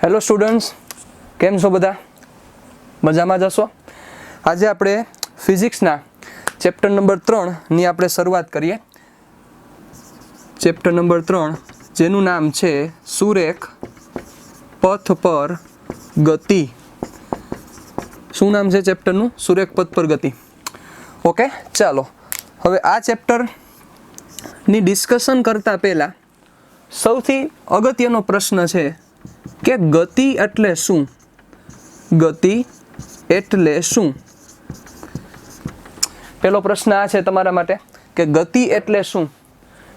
Hello students, કેમ છો બધા? મજામાં જશો? આજે આપણે ફિઝિક્સના ચેપ્ટર નંબર 3ની આપણે શરૂઆત કરીએ. ચેપ્ટર નંબર 3 જેનું નામ છે સુરેખ પથ પર ગતિ. શું નામ છે ચેપ્ટરનું? સુરેખ પથ પર ગતિ. ઓકે, ચાલો હવે આ ચેપ્ટરની ડિસ્કશન કરતા પહેલા સૌથી અગત્યનો પ્રશ્ન છે કે ગતિ એટલે શું? ગતિ એટલે શું? પહેલો પ્રશ્ન આ છે તમારા માટે કે ગતિ એટલે શું.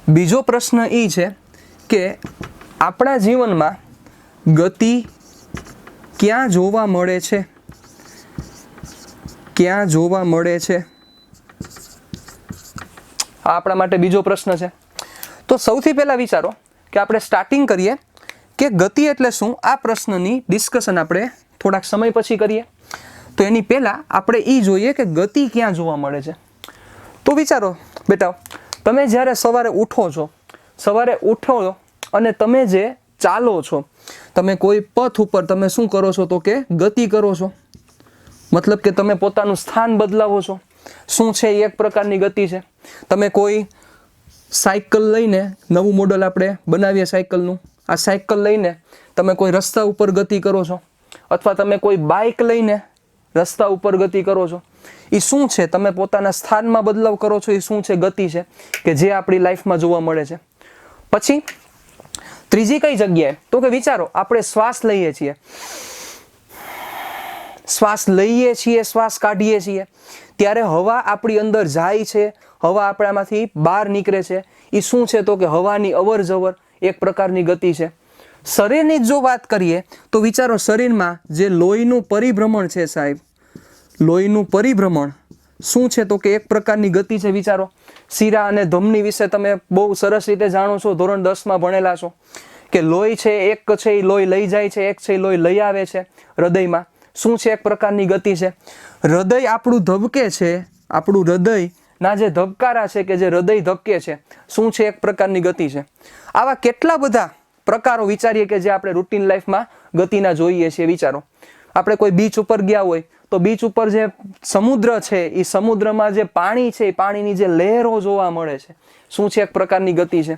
બીજો પ્રશ્ન એ છે કે આપણા જીવનમાં ગતિ ક્યાં જોવા મળે છે? ક્યાં જોવા મળે છે? આ આપણા માટે બીજો પ્રશ્ન છે. તો સૌથી પહેલા વિચારો કે આપણે સ્ટાર્ટિંગ કરીએ કે ગતિ એટલે શું. આ પ્રશ્નની ડિસ્કશન આપણે થોડાક સમય પછી કરીએ. તો એની પહેલાં આપણે એ જોઈએ કે ગતિ ક્યાં જોવા મળે છે. તો વિચારો બેટા, તમે જ્યારે સવારે ઉઠો અને તમે જે ચાલો છો, તમે કોઈ પથ ઉપર તમે શું કરો છો? તો કે ગતિ કરો છો. મતલબ કે તમે પોતાનું સ્થાન બદલાવો છો. શું છે એ એક પ્રકારની ગતિ છે. તમે કોઈ સાયકલ લઈને, નવું મોડલ આપણે બનાવીએ સાયકલનું, આ સાયકલ લઈને તમે કોઈ રસ્તા ઉપર ગતિ કરો છો, અથવા તમે કોઈ બાઇક લઈને રસ્તા ઉપર ગતિ કરો છો. એ શું છે? તમે પોતાના સ્થાનમાં બદલાવ કરો છો. એ શું છે? ગતિ છે કે જે આપણી લાઈફમાં જોવા મળે છે. પછી ત્રીજી કઈ જગ્યાએ? તો કે વિચારો, આપણે શ્વાસ લઈએ છીએ, શ્વાસ કાઢીએ છીએ, ત્યારે હવા આપણી અંદર જાય છે, હવા આપણામાંથી બહાર નીકળે છે. એ શું છે? તો કે હવાની અવર જવર એક પ્રકારની ગતિ છે. શરીરની જો વાત કરીએ તો વિચારો, શરીરમાં જે લોહીનું પરિભ્રમણ છે સાહેબ, લોહીનું પરિભ્રમણ શું છે? તો કે એક પ્રકારની ગતિ છે. વિચારો, શીરા અને ધમની વિશે તમે બહુ સરસ રીતે જાણો છો, ધોરણ 10માં ભણેલા છો કે લોહી છે એક છે એ લોહી લઈ જાય છે, એક છે એ લોહી લઈ આવે છે હૃદયમાં. શું છે? એક પ્રકારની ગતિ છે. હૃદય આપણું ધબકે છે, આપણું હૃદયના જે ધબકારા છે કે જે હૃદય ધબકે છે, શું છે? એક પ્રકારની ગતિ છે. આવા કેટલા બધા પ્રકારો વિચારીએ કે જે આપણે રૂટીન લાઈફમાં ગતિના જોઈએ છીએ. વિચારો, આપણે કોઈ બીચ ઉપર ગયા હોય તો બીચ ઉપર જે સમુદ્ર છે, એ સમુદ્રમાં જે પાણી છે, એ પાણીની જે લહેરો જોવા મળે છે, શું છે? એક પ્રકારની ગતિ છે.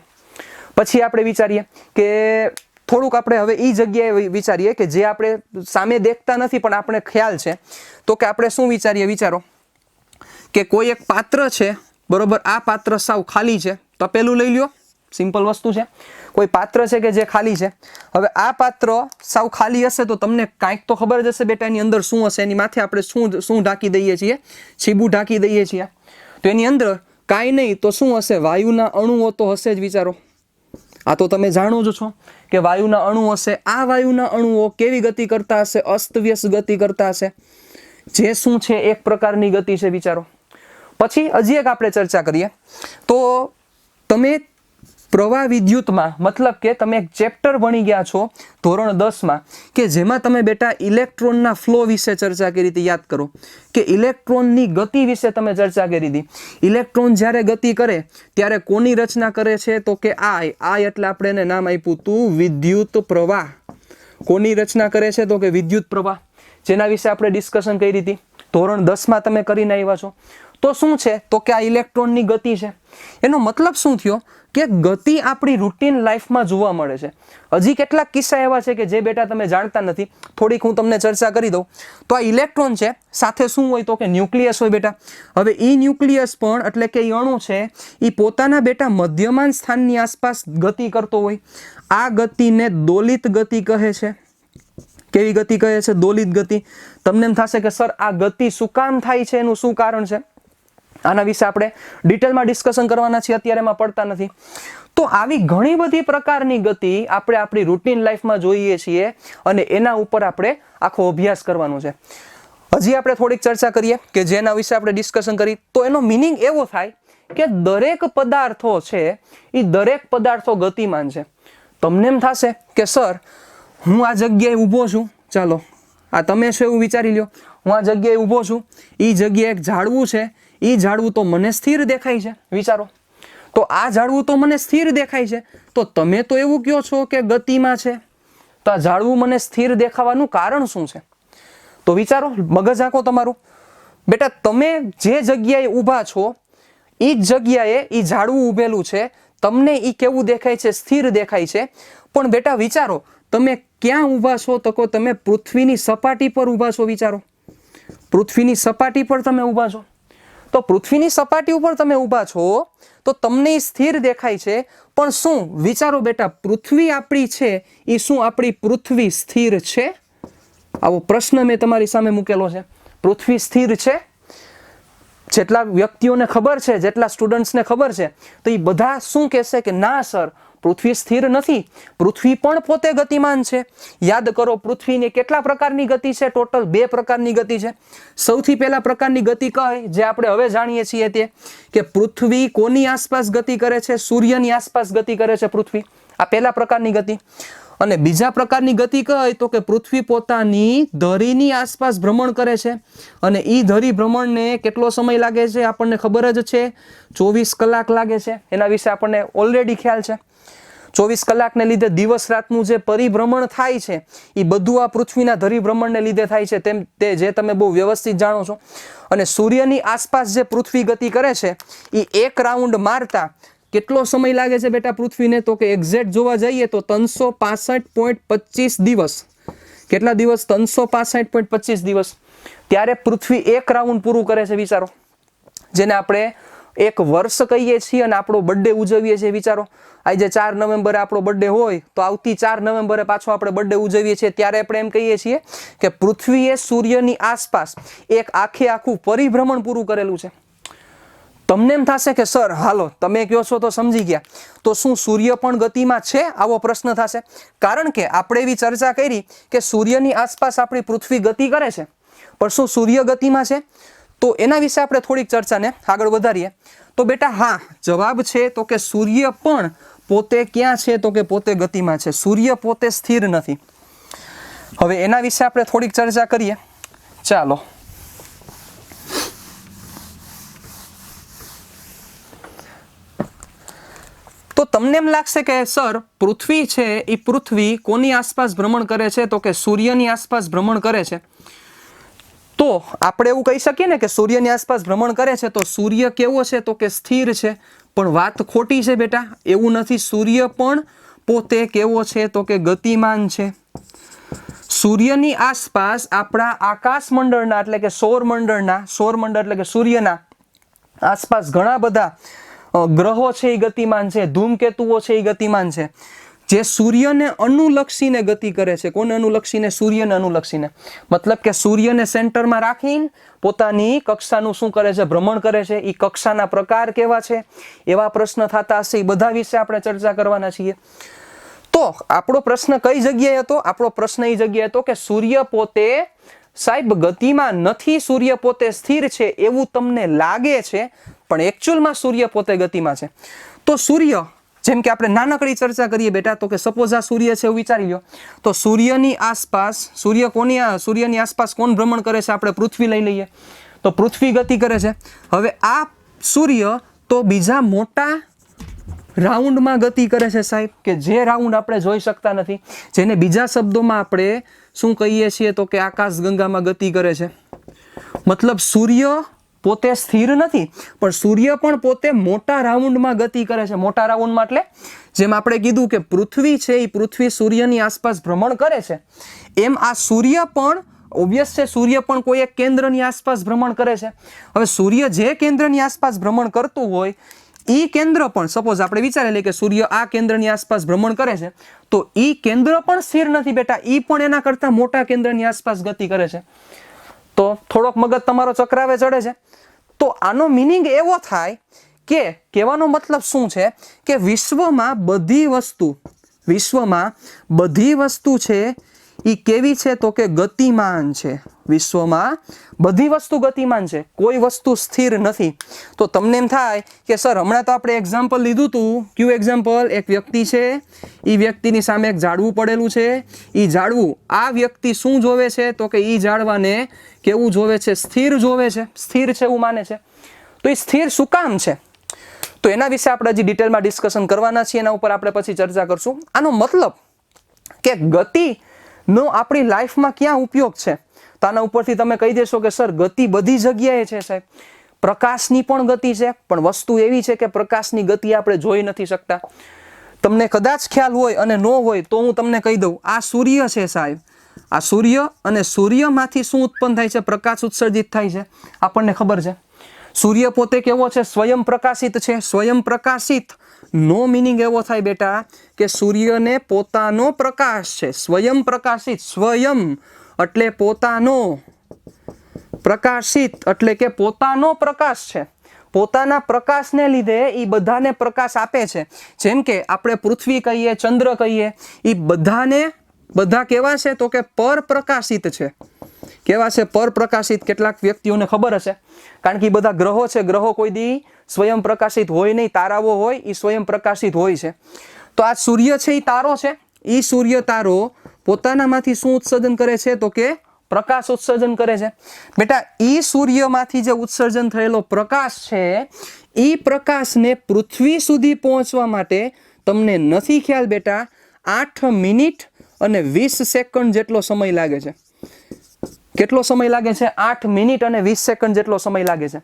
પછી આપણે વિચારીએ કે થોડુંક આપણે હવે એ જગ્યાએ વિચારીએ કે જે આપણે સામે દેખતા નથી પણ આપણે ખ્યાલ છે. તો કે આપણે શું વિચારીએ? વિચારો કે કોઈ એક પાત્ર છે, બરોબર, આ પાત્ર સાવ ખાલી છે. તપેલું લઈ લ્યો, સિમ્પલ વસ્તુ છે. કોઈ પાત્ર છે કે જે ખાલી છે. હવે આ પાત્ર સાવ ખાલી હશે તો તમને કાંઈક તો ખબર જ હશે બેટા એની અંદર શું હશે. એની માથે આપણે શું ઢાંકી દઈએ છીએ? છીબું ઢાંકી દઈએ છીએ. તો એની અંદર કાંઈ નહીં તો શું હશે? વાયુના અણુઓ તો હશે જ. વિચારો, આ તો તમે જાણો જ છો કે વાયુના અણુ હશે. આ વાયુના અણુઓ કેવી ગતિ કરતા હશે? અસ્તવ્યસ્ત ગતિ કરતા હશે, જે શું છે? એક પ્રકારની ગતિ છે. વિચારો. પછી હજી એક આપણે ચર્ચા કરીએ તો તમે પ્રવાહ વિદ્યુતમાં, મતલબ કે તમે એક ચેપ્ટર ભણી ગયા છો ધોરણ 10માં કે જેમાં તમે બેટા ઇલેક્ટ્રોનના ફ્લો વિશે ચર્ચા કરી હતી. યાદ કરો કે ઇલેક્ટ્રોનની ગતિ વિશે તમે ચર્ચા કરી હતી. ઇલેક્ટ્રોન જ્યારે ગતિ કરે ત્યારે કોની રચના કરે છે? તો કે આય એટલે આપણે એને નામ આપ્યું હતું વિદ્યુત પ્રવાહ. કોની રચના કરે છે? તો કે વિદ્યુત પ્રવાહ, જેના વિશે આપણે ડિસ્કશન કરી હતી ધોરણ 10માં તમે કરીને આવ્યા છો. તો શું છે? તો કે આ ઇલેક્ટ્રોનની ગતિ છે. એનો મતલબ શું થયો કે ગતિ આપણી રૂટીન લાઈફમાં જોવા મળે છે. હજી કેટલાક કિસ્સા એવા છે કે જે બેટા તમે જાણતા નથી, થોડીક હું તમને ચર્ચા કરી દઉં. તો આ ઇલેક્ટ્રોન છે, સાથે શું હોય? તો કે ન્યુક્લિયસ હોય બેટા. હવે એ ન્યુક્લિયસ પણ એટલે કે એ અણુ છે, એ પોતાના બેટા મધ્યમાન સ્થાનની આસપાસ ગતિ કરતો હોય. આ ગતિને દોલિત ગતિ કહે છે. કેવી ગતિ કહે છે? દોલિત ગતિ. તમને એમ થશે કે સર આ ગતિ શું કામ થાય છે? એનું શું કારણ છે? આના વિશે આપણે ડિટેલમાં ડિસ્કશન કરવાના છીએ, અત્યારે એમાં પડતા નથી. તો આવી ઘણી બધી પ્રકારની ગતિ આપણે આપણી રૂટીન લાઈફમાં જોઈએ છીએ અને એના ઉપર આપણે આખો અભ્યાસ કરવાનો છે. હજી આપણે થોડીક ચર્ચા કરીએ કે જેના વિશે આપણે ડિસ્કશન કરી. તો એનો મિનિંગ એવો થાય કે દરેક પદાર્થો છે એ દરેક પદાર્થો ગતિમાન છે. તમને એમ થશે કે સર હું આ જગ્યાએ ઊભો છું, ચાલો આ તમે છો એવું વિચારી લો, હું આ જગ્યાએ ઊભો છું, એ જગ્યાએ એક ઝાડવું છે, એ ઝાડવું તો મને સ્થિર દેખાય છે. વિચારો, તો આ ઝાડવું તો મને સ્થિર દેખાય છે, તો તમે તો એવું કહો છો કે ગતિમાં છે. તો આ ઝાડવું મને સ્થિર દેખાવાનું કારણ શું છે? તો વિચારો, મગજ આંકો તમારું. બેટા તમે જે જગ્યાએ ઊભા છો એ જ જગ્યાએ એ ઝાડવું ઊભેલું છે, તમને એ કેવું દેખાય છે? સ્થિર દેખાય છે. પણ બેટા વિચારો, તમે ક્યાં ઊભા છો? તો કહો તમે પૃથ્વીની સપાટી પર ઊભા છો. વિચારો, પૃથ્વીની સપાટી પર તમે ઊભા છો. તો પૃથ્વીની સપાટી ઉપર તમે ઊભા છો તો તમને સ્થિર દેખાય છે. પણ શું વિચારો બેટા, પૃથ્વી આપણી છે એ શું આપણી પૃથ્વી સ્થિર છે? આવો પ્રશ્ન મેં તમારી સામે મૂકેલો છે. પૃથ્વી સ્થિર છે? જેટલા વ્યક્તિઓને ખબર છે, જેટલા સ્ટુડન્ટ્સને ખબર છે, તો એ બધા શું કહેશે કે ના સર, પૃથ્વી સ્થિર નથી, પૃથ્વી પણ પોતે ગતિમાન છે. યાદ કરો, પૃથ્વીની કેટલા પ્રકારની ગતિ છે? ટોટલ 2 પ્રકારની ગતિ છે. સૌથી પહેલા પ્રકારની ગતિ કઈ, જે આપણે હવે જાણીએ છીએ તે કે પૃથ્વી કોની આસપાસ ગતિ કરે છે? સૂર્યની આસપાસ ગતિ કરે છે પૃથ્વી. આ પહેલા પ્રકારની ગતિ. અને બીજા પ્રકારની ગતિ કઈ, તો કે પૃથ્વી પોતાની ધરીની આસપાસ ભ્રમણ કરે છે. અને એ ધરી ભ્રમણને કેટલો સમય લાગે છે? આપણને ખબર જ છે, 24 કલાક લાગે છે. એના વિશે આપણને ઓલરેડી ખ્યાલ છે. 24 કલાકને લીધે દિવસ રાતનું જે પરિભ્રમણ થાય છે એ બધું આ પૃથ્વીના ધરીભ્રમણને લીધે થાય છે, તેમ તે જે તમે બહુ વ્યવસ્થિત જાણો છો. અને સૂર્યની આસપાસ જે પૃથ્વી ગતિ કરે છે એ એક રાઉન્ડ મારતા કેટલો સમય લાગે છે બેટા પૃથ્વીને? તો કે એક્ઝેક્ટ જોવા જઈએ તો 365.25 દિવસ. કેટલા દિવસ? 365.25 દિવસ. ત્યારે પૃથ્વી એક રાઉન્ડ પૂરું કરે છે. વિચારો, જેને આપણે એક વર્ષ કહીએ છીએ અને આપણો બર્થડે ઉજવીએ છીએ. વિચારો, આજે 4 નવેમ્બરે આપણો બર્થડે હોય તો આવતી 4 નવેમ્બરે પાછો આપણે બર્થડે ઉજવીએ છીએ. ત્યારે આપણે એમ કહીએ છીએ કે પૃથ્વીએ સૂર્યની આસપાસ એક આખું પરિભ્રમણ પૂરું કરેલું છે. તમને એમ થશે કે સર હાલો તમે કહો છો તો સમજી ગયા, તો શું સૂર્ય પણ ગતિમાં છે? આવો પ્રશ્ન થશે. કારણ કે આપણે એવી ચર્ચા કરી કે સૂર્યની આસપાસ આપણી પૃથ્વી ગતિ કરે છે, પણ શું સૂર્ય ગતિમાં છે? તો એના વિશે આપણે થોડીક ચર્ચાને આગળ વધારીએ. તો બેટા હા, જવાબ છે તો કે સૂર્ય પણ પોતે ક્યાં છે? તો કે પોતે ગતિમાં છે. સૂર્ય પોતે સ્થિર નથી. હવે એના વિશે આપણે થોડીક ચર્ચા કરીએ. ચાલો, તો તમને એમ લાગશે કે સર પૃથ્વી છે એ પૃથ્વી કોની આસપાસ ભ્રમણ કરે છે? તો કે સૂર્યની આસપાસ ભ્રમણ કરે છે. તો આપણે એવું કહી શકીએ ને કે સૂર્યની આસપાસ ભ્રમણ કરે છે તો સૂર્ય કેવો છે? તો કે સ્થિર છે. પણ વાત ખોટી છે બેટા, એવું નથી. સૂર્ય પણ પોતે કેવો છે? તો કે ગતિમાન છે. સૂર્યની આસપાસ આપણા આકાશમંડળના એટલે કે સૌરમંડળ એટલે કે સૂર્યના આસપાસ ઘણા બધા ગ્રહો છે એ ગતિમાન છે, ધૂમકેતુઓ છે એ ગતિમાન છે, જે સૂર્યને અનુલક્ષીને ગતિ કરે છે. કોને અનુલક્ષીને? સૂર્યને અનુલક્ષીને. મતલબ કે સૂર્યને સેન્ટરમાં રાખીને પોતાની કક્ષાનું શું કરે છે? ભ્રમણ કરે છે. એ કક્ષાના પ્રકાર કેવા છે? એવા પ્રશ્ન થતા હશે. એ બધા વિશે આપણે ચર્ચા કરવાના છીએ. તો આપણો પ્રશ્ન કઈ જગ્યાએ હતો? આપણો પ્રશ્ન એ જગ્યાએ હતો કે સૂર્ય પોતે સાહેબ ગતિમાં નથી, સૂર્ય પોતે સ્થિર છે એવું તમને લાગે છે, પણ એકચ્યુઅલમાં સૂર્ય પોતે ગતિમાં છે. તો સૂર્ય, જેમ કે આપણે નાનકડી ચર્ચા કરીએ બેટા, તો કે સપોઝ આ સૂર્ય છે એવું વિચારી લો. તો સૂર્યની આસપાસ સૂર્યની આસપાસ કોણ ભ્રમણ કરે છે? આપણે પૃથ્વી લઈ લઈએ તો પૃથ્વી ગતિ કરે છે. હવે આ સૂર્ય તો બીજા મોટા રાઉન્ડમાં ગતિ કરે છે સાહેબ, કે જે રાઉન્ડ આપણે જોઈ શકતા નથી, જેને બીજા શબ્દોમાં આપણે શું કહીએ છીએ? તો કે આકાશગંગામાં ગતિ કરે છે. મતલબ સૂર્ય પોતે સ્થિર નથી, પણ સૂર્ય પણ પોતે મોટા રાઉન્ડમાં ગતિ કરે છે. મોટા રાઉન્ડમાં એટલે જેમ આપણે કીધું કે પૃથ્વી છે એ પૃથ્વી સૂર્યની આસપાસ ભ્રમણ કરે છે, એમ આ સૂર્ય પણ ઓબ્વિયસ છે, સૂર્ય પણ કોઈ એક કેન્દ્રની આસપાસ ભ્રમણ કરે છે. હવે સૂર્ય જે કેન્દ્રની આસપાસ ભ્રમણ કરતું હોય એ કેન્દ્ર પણ, સપોઝ આપણે વિચારી લઈએ કે સૂર્ય આ કેન્દ્રની આસપાસ ભ્રમણ કરે છે, તો એ કેન્દ્ર પણ સ્થિર નથી બેટા, એ પણ એના કરતા મોટા કેન્દ્રની આસપાસ ગતિ કરે છે. તો થોડોક મગજ તમારો ચક્રાવે ચડે છે. તો આનો મિનિંગ એવો થાય કે કહેવાનો મતલબ શું છે કે વિશ્વમાં બધી વસ્તુ છે એ કેવી છે? તો કે ગતિમાન છે. વિશ્વમાં બધી વસ્તુ ગતિમાન છે, કોઈ વસ્તુ સ્થિર નથી. તો તમને એમ થાય કે સર હમણાં તો આપણે એક્ઝામ્પલ લીધું હતું. કયું એક્ઝામ્પલ? એક વ્યક્તિ છે, એ વ્યક્તિની સામે એક ઝાડવું પડેલું છે. એ ઝાડવું, આ વ્યક્તિ શું જોવે છે? તો કે એ ઝાડવાને કેવું જોવે છે? સ્થિર જોવે છે, સ્થિર છે એવું માને છે. તો એ સ્થિર શું કામ છે? તો એના વિશે આપણે હજી ડિટેલમાં ડિસ્કશન કરવાના છીએ. એના ઉપર આપણે પછી ચર્ચા કરશું. આનો મતલબ કે ગતિનો આપણી લાઈફમાં ક્યાં ઉપયોગ છે? તો આના ઉપરથી તમે કહી દેશો કે સર ગતિ બધી જગ્યાએ છે સાહેબ. પ્રકાશની પણ ગતિ છે, પણ વસ્તુ એવી છે કે પ્રકાશની ગતિ આપણે જોઈ નથી શકતા. તમને કદાચ ખ્યાલ હોય અને ન હોય તો હું તમને કહી દઉં, આ સૂર્ય છે સાહેબ, આ સૂર્ય, અને સૂર્યમાંથી શું ઉત્પન્ન થાય છે? પ્રકાશ ઉત્સર્જિત થાય છે, આપણને ખબર છે. સૂર્ય પોતે કેવો છે? સ્વયં પ્રકાશિત છે. સ્વયં પ્રકાશિત નો મિનિંગ એવો થાય બેટા કે સૂર્યને પોતાનો પ્રકાશ છે. સ્વયં પ્રકાશિત, સ્વયં એટલે પોતાનો, પ્રકાશિત એટલે કે પોતાનો પ્રકાશ છે. પોતાના પ્રકાશને લીધે એ બધાને પ્રકાશ આપે છે. જેમ કે આપણે પૃથ્વી કહીએ, ચંદ્ર કહીએ, એ બધાને, બધા કેવા છે? તો કે પરપ્રકાશિત છે. કેવા છે? પરપ્રકાશિત. કેટલાક વ્યક્તિઓને ખબર હશે, કારણ કે એ બધા ગ્રહો છે. ગ્રહો કોઈ દી સ્વયં પ્રકાશિત હોય નહીં. તારાઓ હોય એ સ્વયં પ્રકાશિત હોય છે. તો આ સૂર્ય છે એ તારો છે. એ સૂર્ય તારો પોતાનામાંથી શું ઉત્સર્જન કરે છે? તો કે પ્રકાશ ઉત્સર્જન કરે છે. બેટા એ સૂર્યમાંથી જે ઉત્સર્જન થયેલો પ્રકાશ છે, એ પ્રકાશને પૃથ્વી સુધી પહોંચવા માટે તમને નથી ખ્યાલ બેટા 8 મિનિટ અને 20 સેકન્ડ જેટલો સમય લાગે છે. કેટલો સમય લાગે છે? 8 મિનિટ અને 20 સેકન્ડ જેટલો સમય લાગે છે.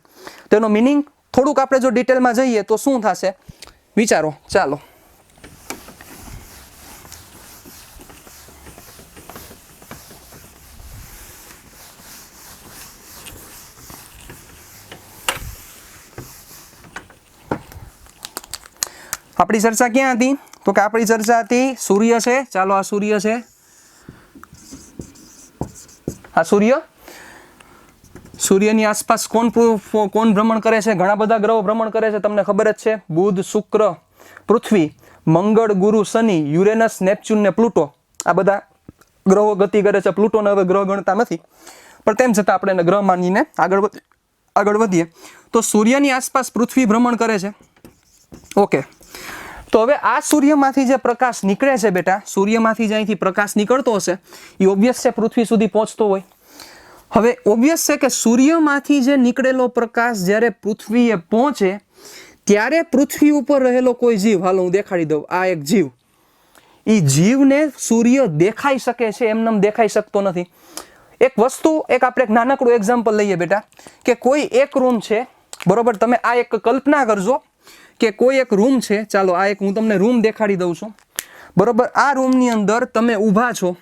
તેનો મિનિંગ થોડુંક આપણે જો ડિટેલમાં જઈએ તો શું થશે વિચારો. ચાલો, આપણી ચર્ચા ક્યાં હતી? તો કે આપણી ચર્ચા હતી સૂર્ય છે. ચાલો, આ સૂર્ય છે, આ સૂર્ય. સૂર્યની આસપાસ કોણ ભ્રમણ કરે છે? ઘણા બધા ગ્રહો ભ્રમણ કરે છે, તમને ખબર જ છે. બુધ, શુક્ર, પૃથ્વી, મંગળ, ગુરુ, શનિ, યુરેનસ, નેપચ્યુન ને પ્લુટો. આ બધા ગ્રહો ગતિ કરે છે. પ્લુટોને હવે ગ્રહ ગણતા નથી, પણ તેમ છતાં આપણે એને ગ્રહ માનીને આગળ વધીએ. તો સૂર્યની આસપાસ પૃથ્વી ભ્રમણ કરે છે. ઓકે, તો હવે આ સૂર્યમાંથી જે પ્રકાશ નીકળે છે બેટા, સૂર્યમાંથી જે અહીંથી પ્રકાશ નીકળતો હશે એ ઓબ્વિયસ છે પૃથ્વી સુધી પહોંચતો હોય. હવે ઓબ્વિયસ છે કે સૂર્યમાંથી જે નીકળેલો પ્રકાશ જ્યારે પૃથ્વીએ પહોંચે ત્યારે પૃથ્વી ઉપર રહેલો કોઈ જીવ, હાલો હું દેખાડી દઉં, આ એક જીવ, એ જીવને સૂર્ય દેખાઈ શકે છે, એમનેમ દેખાઈ શકતો નથી. એક વસ્તુ, આપણે એક નાનકડું એક્ઝામ્પલ લઈએ બેટા, કે કોઈ એક રૂમ છે, બરોબર? તમે આ એક કલ્પના કરજો કે કોઈ એક રૂમ છે. ચાલો, આ એક હું તમને રૂમ દેખાડી દઉં છું, બરોબર? આ રૂમની અંદર તમે ઊભા છો,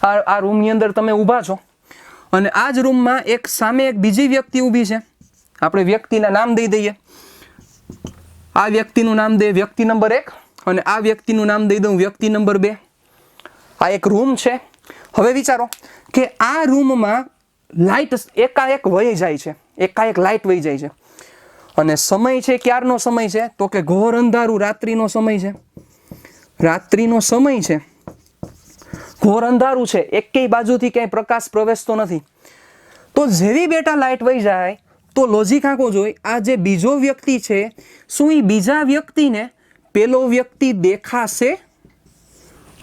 આ રૂમની અંદર તમે ઊભા છો, અને આ જ રૂમમાં એક સામે એક બીજી વ્યક્તિ ઊભી છે. આપણે વ્યક્તિના નામ દઈ દઈએ. આ વ્યક્તિનું નામ દે વ્યક્તિ નંબર 1, અને આ વ્યક્તિનું નામ દઈ દઉં વ્યક્તિ નંબર 2. આ એક રૂમ છે. હવે વિચારો કે આ રૂમમાં લાઇટ એકાએક વહી જાય છે, એકાએક લાઇટ વહી જાય છે, અને સમય છે ક્યારનો સમય છે? તો કે ઘોર અંધારું, રાત્રિનો સમય છે. રાત્રિનો સમય છે, ઘોર અંધારું છે, એકેય બાજુથી ક્યાંય પ્રકાશ પ્રવેશતો નથી. તો જેવી બેટા લાઇટ વહી જાય તો લોજિક આંકો જોઈ, આ જે બીજો વ્યક્તિ છે, શું એ બીજા વ્યક્તિને પેલો વ્યક્તિ દેખાશે?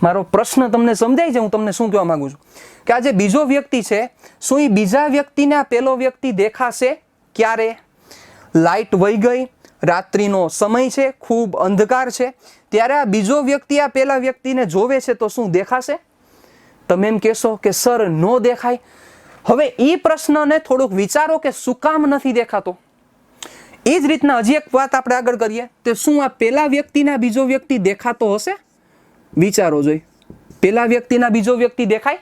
મારો પ્રશ્ન તમને સમજાય છે? હું તમને શું કહેવા માંગુ છું કે આ જે બીજો વ્યક્તિ છે, શું એ બીજા વ્યક્તિને આ પેલો વ્યક્તિ દેખાશે? ક્યારે? લાઇટ વહી ગઈ, રાત્રિનો સમય છે, ખૂબ અંધકાર છે, ત્યારે આ બીજો વ્યક્તિ આ પેલા વ્યક્તિને જોવે છે તો શું દેખાશે? તમે એમ કહેશો કે સર નો દેખાય. હવે એ પ્રશ્નને થોડુંક વિચારો કે શું કામ નથી દેખાતો. એ જ રીતના હજી એક વાત આપણે આગળ કરીએ, તો શું આ પેલા વ્યક્તિના બીજો વ્યક્તિ દેખાતો હશે? વિચારો જોઈ, પેલા વ્યક્તિના બીજો વ્યક્તિ દેખાય?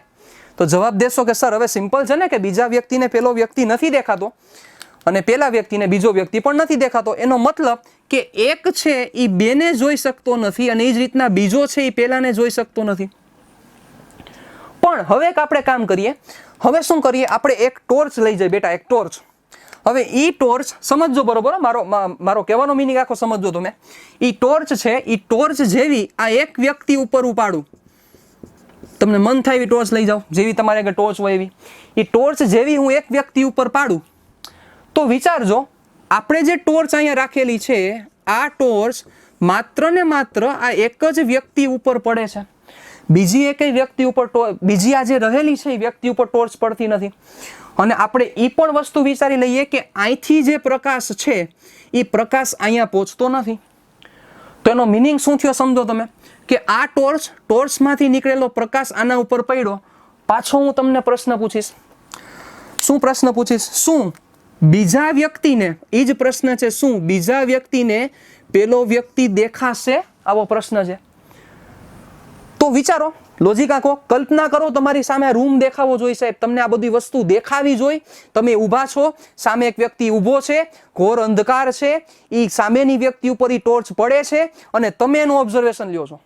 તો જવાબ દેશો કે સર હવે સિમ્પલ છે ને, કે બીજા વ્યક્તિને પેલો વ્યક્તિ નથી દેખાતો અને પેલા વ્યક્તિને બીજો વ્યક્તિ પણ નથી દેખાતો. એનો મતલબ કે એક છે એ બેને જોઈ શકતો નથી, અને એ જ રીતના બીજો છે એ પેલાને જોઈ શકતો નથી. પણ હવે એક આપણે કામ કરીએ. હવે શું કરીએ? આપણે એક ટોર્ચ લઈ જઈએ બેટા, એક ટોર્ચ. હવે એ ટોર્ચ સમજજો, બરોબર? મારો કહેવાનો મિનિંગ આખો સમજજો તમે. એ ટોર્ચ છે, એ ટોર્ચ જેવી આ એક વ્યક્તિ ઉપર ઉપાડું, તમને મન થાય એવી ટોર્ચ લઈ જાઓ, જેવી તમારે આગળ ટોર્ચ હોય એવી. એ ટોર્ચ જેવી હું એક વ્યક્તિ ઉપર પાડું, તો વિચારજો, આપણે જે ટોર્ચ અહીંયા રાખેલી છે, આ ટોર્ચ માત્ર ને માત્ર આ એક જ વ્યક્તિ ઉપર પડે છે. બીજી એકેય વ્યક્તિ ઉપર, બીજી આ જે રહેલી છે એ વ્યક્તિ ઉપર ટોર્ચ પડતી નથી. અને આપણે એ પણ વસ્તુ વિચારી લઈએ કે અહીંથી જે પ્રકાશ છે એ પ્રકાશ અહીંયા પહોંચતો નથી. તો એનો મિનિંગ શું થયો સમજો તમે, કે આ ટોર્ચમાંથી નીકળેલો પ્રકાશ આના ઉપર પડ્યો. પાછો હું તમને પ્રશ્ન પૂછીશ. શું પ્રશ્ન પૂછીશ? શું બીજા વ્યક્તિને, એ જ પ્રશ્ન છે, શું બીજા વ્યક્તિને પેલો વ્યક્તિ દેખાશે? આવો પ્રશ્ન છે. તો વિચારો, લોજિક આખો, કલ્પના કરો, તમારી સામે રૂમ દેખાવો જોઈએ સાહેબ, તમને આ બધી વસ્તુ દેખાવી જોઈએ. તમે ઊભા છો, સામે એક વ્યક્તિ ઊભો છે, ઘોર અંધકાર છે, એ સામેની વ્યક્તિ ઉપર એ ટોર્ચ પડે છે અને તમે એનું ઓબ્ઝર્વેશન લ્યો છો.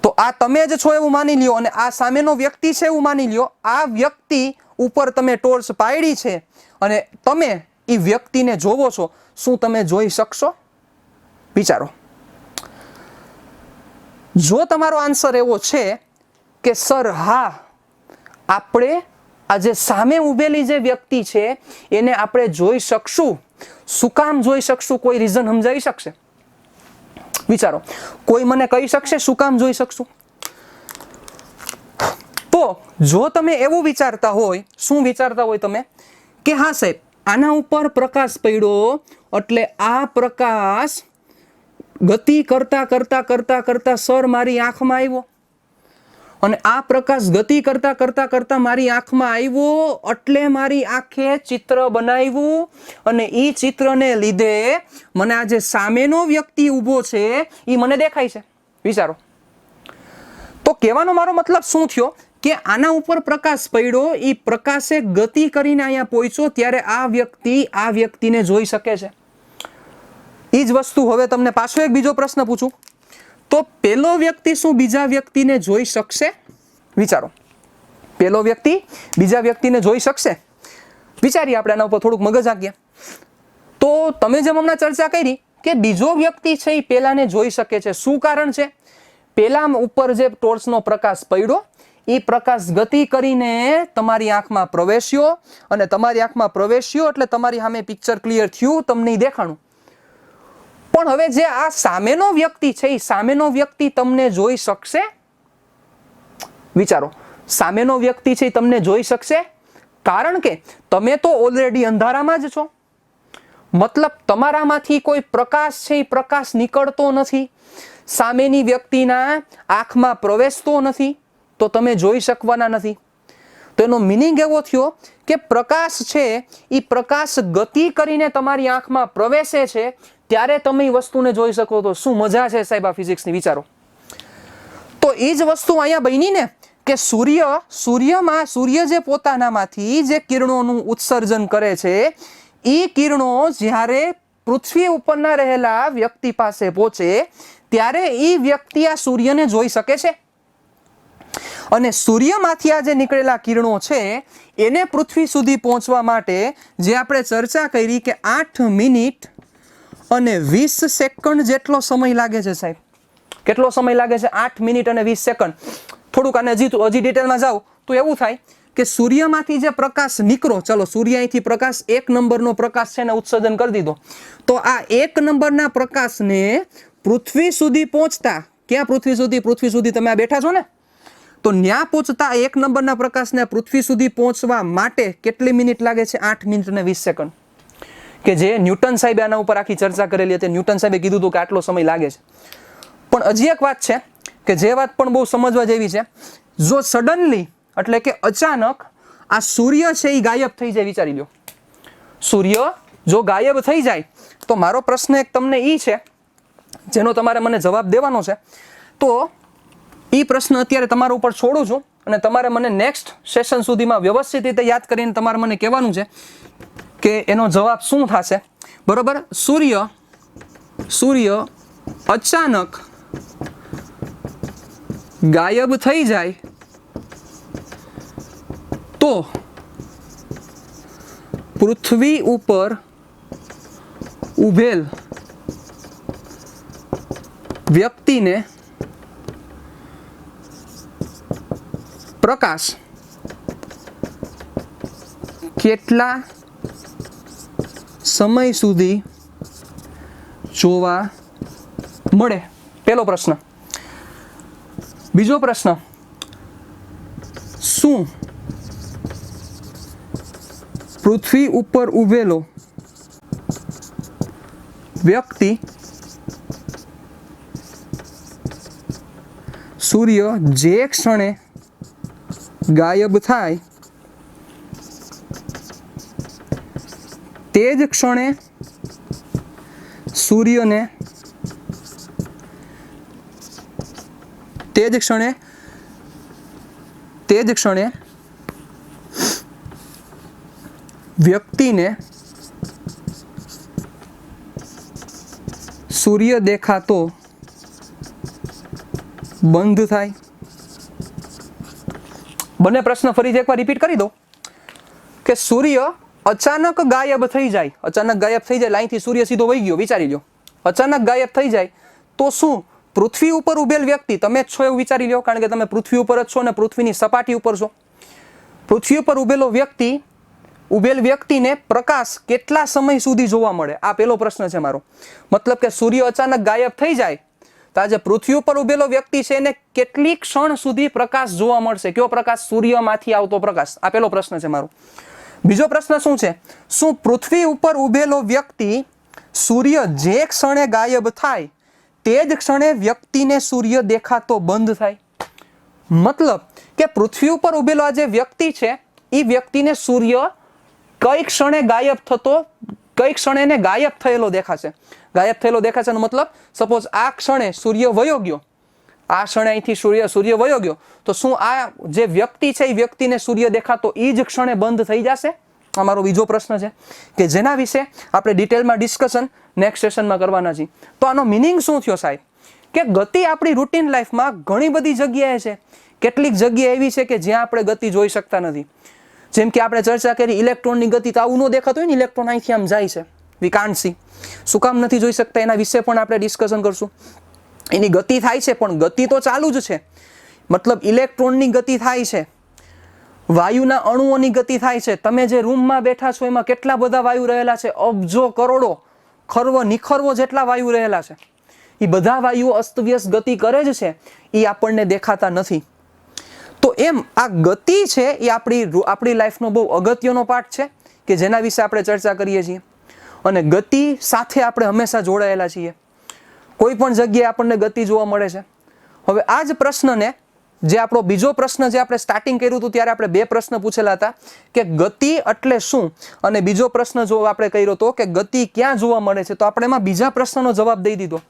તો આ તમે જ છો એવું માની લ્યો અને આ સામેનો વ્યક્તિ છે એવું માની લ્યો. આ વ્યક્તિ ઉપર તમે ટોર્ચ પાડી છે અને તમે એ વ્યક્તિને જોવો છો. શું તમે જોઈ શકશો? વિચારો. જો તમારો આન્સર એવો છે કે સર હા, આપણે આ જે સામે ઊભેલી જે વ્યક્તિ છે એને આપણે જોઈ શકશું. શું કામ જોઈ શકશું? કોઈ રીઝન સમજાવી શકશે? વિચારો, કોઈ મને કહી શકશે શું કામ જોઈ શકશું? તો જો તમે એવું વિચારતા હોય, શું વિચારતા હોય તમે, કે હા સાહેબ આના ઉપર પ્રકાશ પડ્યો એટલે આ પ્રકાશ ગતિ કરતા કરતા કરતા કરતા સર મારી આંખમાં આવ્યો અને આ પ્રકાશ ગતિ કરતા કરતા કરતા મારી આંખમાં આવ્યો એટલે મારી આંખે ચિત્ર બનાવ્યું અને એ ચિત્રને લીધે મને આ જે સામેનો વ્યક્તિ ઊભો છે એ મને દેખાય છે. વિચારો. તો કહેવાનો મારો મતલબ શું થયો, કે આના ઉપર પ્રકાશ પડ્યો, એ પ્રકાશે ગતિ કરીને અહીંયા પહોંચ્યો ત્યારે આ વ્યક્તિને જોઈ શકે છે. એ જ વસ્તુ હવે તમને પાછો એક બીજો પ્રશ્ન પૂછું, તો પેલો વ્યક્તિ શું બીજા વ્યક્તિને જોઈ શકશે? વિચારો, પેલો વ્યક્તિ બીજા વ્યક્તિને જોઈ શકશે? વિચારીએ આપણે આના ઉપર થોડુંક મગજ આંકીએ. તો તમે જેમ હમણાં ચર્ચા કરી કે બીજો વ્યક્તિ છે એ પેલાને જોઈ શકે છે. શું કારણ છે? પેલા ઉપર જે ટોર્ચનો પ્રકાશ પડ્યો એ પ્રકાશ ગતિ કરીને તમારી આંખમાં પ્રવેશ્યો અને તમારી આંખમાં પ્રવેશ્યો એટલે તમારી સામે પિક્ચર ક્લિયર થયું, તમને દેખાણું. પણ હવે જે આ સામેનો વ્યક્તિ છે એ સામેનો વ્યક્તિ તમને જોઈ શકશે? વિચારો, સામેનો વ્યક્તિ છે એ તમને જોઈ શકશે? કારણ કે તમે તો ઓલરેડી અંધારામાં જ છો. મતલબ તમારામાંથી કોઈ પ્રકાશ છે એ પ્રકાશ નીકળતો નથી, સામેની વ્યક્તિના આંખમાં પ્રવેશતો નથી, તો તમે જોઈ શકવાના નથી. તો એનો મિનિંગ એવો થયો કે પ્રકાશ છે એ પ્રકાશ ગતિ કરીને તમારી આંખમાં પ્રવેશે છે ત્યારે તમે એ વસ્તુને જોઈ શકો. તો શું મજા છે સાહેબ આ ફિઝિક્સની? વિચારો. તો એ જ વસ્તુ અહીંયા બની ને, કે સૂર્ય જે પોતાનામાંથી જે કિરણોનું ઉત્સર્જન કરે છે એ કિરણો જ્યારે પૃથ્વી ઉપરના રહેલા વ્યક્તિ પાસે પહોંચે ત્યારે એ વ્યક્તિ આ સૂર્યને જોઈ શકે છે. અને સૂર્યમાંથી આ જે નીકળેલા કિરણો છે એને પૃથ્વી સુધી પહોંચવા માટે જે આપણે ચર્ચા કરી કે 8 મિનિટ અને 20 સેકન્ડ જેટલો સમય લાગે છે સાહેબ. કેટલો સમય લાગે છે? 8 મિનિટ અને 20 સેકન્ડ. થોડુંક આને હજી ડિટેલમાં જાવ તો એવું થાય કે સૂર્યમાંથી જે પ્રકાશ નીકળો, ચલો સૂર્ય અહીંથી પ્રકાશ 1 નંબરનો પ્રકાશ છે ને ઉત્સર્જન કરી દીધો, તો આ 1 નંબરના પ્રકાશને પૃથ્વી સુધી પહોંચતા, ક્યાં પૃથ્વી સુધી? પૃથ્વી સુધી તમે આ બેઠા છો ને, તો ન્યા પહોંચતા 1 નંબરના પ્રકાશને પૃથ્વી સુધી પહોંચવા માટે કેટલી મિનિટ લાગે છે? 8 મિનિટ અને 20 સેકન્ડ. કે જે ન્યૂટન સાહેબે આના ઉપર આખી ચર્ચા કરેલી હતી. ન્યૂટન સાહેબે કીધું હતું કે આટલો સમય લાગે છે. પણ હજી એક વાત છે કે જે વાત પણ બહુ સમજવા જેવી છે. જો સડનલી એટલે કે અચાનક આ સૂર્ય છે એ ગાયબ થઈ જાય, વિચારી લો, સૂર્ય જો ગાયબ થઈ જાય તો મારો પ્રશ્ન એક તમને એ છે જેનો તમારે મને જવાબ દેવાનો છે. તો એ પ્રશ્ન અત્યારે તમારા ઉપર છોડું છું અને તમારે મને નેક્સ્ટ સેશન સુધીમાં વ્યવસ્થિત રીતે યાદ કરીને તમારે મને કહેવાનું છે કે એનો જવાબ શું થશે. બરોબર? સૂર્ય અચાનક ગાયબ થઈ જાય તો પૃથ્વી ઉપર ઉભેલ વ્યક્તિને પ્રકાશ કેટલા સમય સુધી જોવા મળે? પહેલો પ્રશ્ન. બીજો પ્રશ્ન, શું પૃથ્વી ઉપર ઉભેલો વ્યક્તિ સૂર્ય જે ક્ષણે ગાયબ થાય તે જ ક્ષણે સૂર્યને તે જ ક્ષણે વ્યક્તિને સૂર્ય દેખાતો બંધ થાય. બંને પ્રશ્ન ફરીથી એકવાર રિપીટ કરી દો કે સૂર્ય અચાનક ગાયબ થઈ જાય, લાઈનથી સૂર્ય સીધો વહી ગયો, વિચારી લો. અચાનક ગાયબ થઈ જાય તો શું પૃથ્વી ઉપર ઉભેલ વ્યક્તિ, તમે જ છો એવું વિચારી લો, કારણ કે તમે પૃથ્વી ઉપર જ છો અને પૃથ્વીની સપાટી ઉપર છો. પૃથ્વી ઉપર ઉભેલ વ્યક્તિને પ્રકાશ કેટલા સમય સુધી જોવા મળે? આ પહેલો પ્રશ્ન છે મારો. મતલબ કે સૂર્ય અચાનક ગાયબ થઈ જાય તો આજે પૃથ્વી ઉપર ઉભેલો વ્યક્તિ છે એને કેટલી ક્ષણ સુધી પ્રકાશ જોવા મળશે? કયો પ્રકાશ? સૂર્યમાંથી આવતો પ્રકાશ. આ પહેલો પ્રશ્ન છે મારો. બીજો પ્રશ્ન શું છે? શું પૃથ્વી ઉપર ઉભેલો વ્યક્તિ સૂર્ય જે ક્ષણે ગાયબ થાય તે જ ક્ષણે વ્યક્તિને સૂર્ય દેખાતો બંધ થાય? મતલબ કે પૃથ્વી ઉપર ઉભેલો આ જે વ્યક્તિ છે એ વ્યક્તિને સૂર્ય કઈ ક્ષણે ગાયબ એને ગાયબ થયેલો દેખાશે? ગાયબ થયેલો દેખાશે એનો મતલબ સપોઝ આ ક્ષણે સૂર્ય વયો ગયો, આ ક્ષણે અહીંથી સૂર્ય વયો ગયો, તો શું આ જે વ્યક્તિ છે એ વ્યક્તિને સૂર્ય દેખાતો એ જ ક્ષણે બંધ થઈ જશે? આ મારો બીજો પ્રશ્ન છે કે જેના વિશે આપણે ડિટેલમાં ડિસ્કશન નેક્સ્ટ સેશનમાં કરવાના છીએ. તો આનો મિનિંગ શું થયો સાહેબ? કે ગતિ આપણી રૂટીન લાઈફમાં ઘણી બધી જગ્યાએ છે. કેટલીક જગ્યા એવી છે કે જ્યાં આપણે ગતિ જોઈ શકતા નથી. જેમ કે આપણે ચર્ચા કરી ઇલેક્ટ્રોનની ગતિ, તો આવું ન દેખાતું હોય ને, ઇલેક્ટ્રોન અહીંથી આમ જાય છે, વી કાન્ટ સી. શું કામ નથી જોઈ શકતા એના વિશે પણ આપણે ડિસ્કશન કરશું. એની ગતિ થાય છે પણ ગતિ તો ચાલુ જ છે. મતલબ ઇલેક્ટ્રોનની ગતિ થાય છે, વાયુના અણુઓની ગતિ થાય છે. તમે જે રૂમમાં બેઠા છો એમાં કેટલા બધા વાયુ રહેલા છે? અબજો, કરોડો, નિખરવો જેટલા વાયુ રહેલા છે. એ બધા વાયુઓ અસ્તવ્યસ્ત ગતિ કરે જ છે, એ આપણને દેખાતા નથી. તો એમ આ ગતિ છે એ આપણી લાઈફનો બહુ અગત્યનો પાર્ટ છે કે જેના વિશે આપણે ચર્ચા કરીએ છીએ. અને ગતિ સાથે આપણે હંમેશા જોડાયેલા છીએ. કોઈ પણ જગ્યાએ આપણને ગતિ જોવા મળે છે. હવે આ જ પ્રશ્નને, જે આપણો બીજો પ્રશ્ન જે આપણે સ્ટાર્ટિંગ કર્યું હતું ત્યારે આપણે બે પ્રશ્ન પૂછેલા હતા કે ગતિ એટલે શું, અને બીજો પ્રશ્ન જો આપણે કર્યો હતો કે ગતિ ક્યાં જોવા મળે છે, તો આપણે એમાં બીજા પ્રશ્નનો જવાબ દઈ દીધો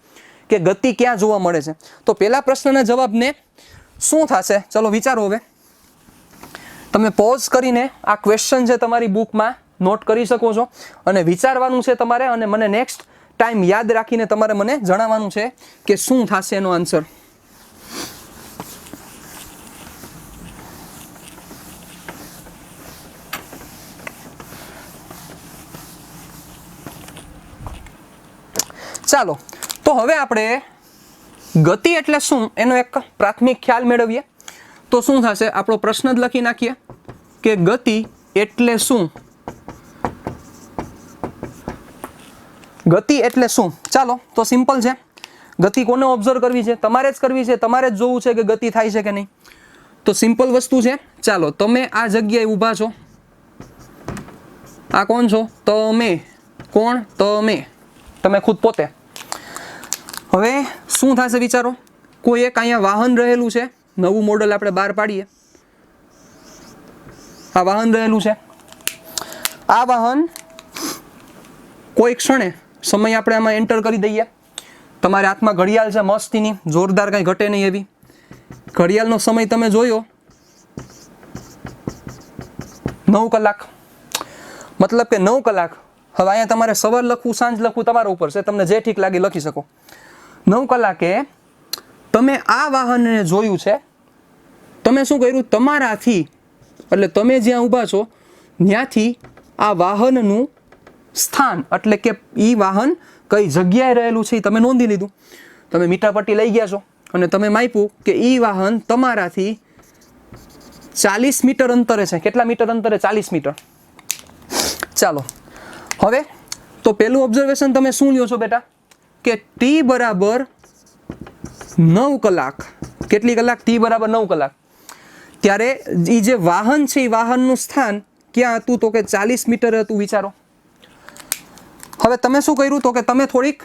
કે ગતિ ક્યાં જોવા મળે છે. તો પહેલા પ્રશ્નના જવાબને શું થશે? ચલો વિચારો. હવે તમે પોઝ કરીને આ ક્વેશ્ચન છે તમારી બુકમાં નોટ કરી શકો છો અને વિચારવાનું છે તમારે, અને મને નેક્સ્ટ ટાઈમ યાદ રાખીને તમારે મને જણાવવાનું છે કે શું થશે એનો આન્સર. ચાલો, તો હવે આપણે ગતિ એટલે શું એનો એક પ્રાથમિક ખ્યાલ મેળવીએ. તો શું થશે? આપણો પ્રશ્ન જ લખી નાખીએ કે ગતિ એટલે શું. ગતિ એટલે શું? ચાલો, તો સિમ્પલ છે. ગતિ કોને ઓબ્ઝર્વ કરવી છે? તમારે જ કરવી છે. તમારે જ જોવું છે કે ગતિ થાય છે કે નહીં. તો સિમ્પલ વસ્તુ છે. ચાલો, તમે આ જગ્યાએ ઊભા છો. આ કોણ છો? તમે. કોણ? તમે ખુદ પોતે. હવે શું થશે વિચારો? કોઈ એક અહીંયા વાહન રહેલું છે, નવું મોડલ આપણે બહાર પાડીએ. આ વાહન રહેલું છે. આ વાહન કોઈ ક્ષણે સમય આપણે આમાં એન્ટર કરી દઈએ. તમારે હાથમાં ઘડિયાળ છે મસ્તીની, જોરદાર, કાંઈ ઘટે નહીં એવી. ઘડિયાળનો સમય તમે જોયો 9 કલાક. મતલબ કે 9 કલાક. હવે અહીંયા તમારે સવાર લખવું, સાંજ લખવું તમારા ઉપર છે, તમને જે ઠીક લાગે લખી શકો. 9 કલાકે તમે આ વાહનને જોયું છે. તમે શું કર્યું? તમારાથી, એટલે તમે જ્યાં ઊભા છો ત્યાંથી આ વાહનનું સ્થાન, એટલે કે એ વાહન કઈ જગ્યાએ રહેલું છે એ તમે નોંધી લીધું. તમે મીટરપટ્ટી લઈ ગયા છો અને તમે માપ્યું કે એ વાહન તમારાથી 40 મીટર અંતરે છે. કેટલા મીટર અંતરે? 40 મીટર. ચાલો, હવે તો પહેલું ઓબ્ઝર્વેશન તમે શું લ્યો છો બેટા? કે ટી બરાબર 9 કલાક. કેટલી કલાક? ટી બરાબર 9 કલાક. ત્યારે એ જે વાહન છે એ વાહનનું સ્થાન ક્યાં હતું? તો કે 40 મીટર હતું. વિચારો. હવે તમે શું કર્યું? તો કે તમે થોડીક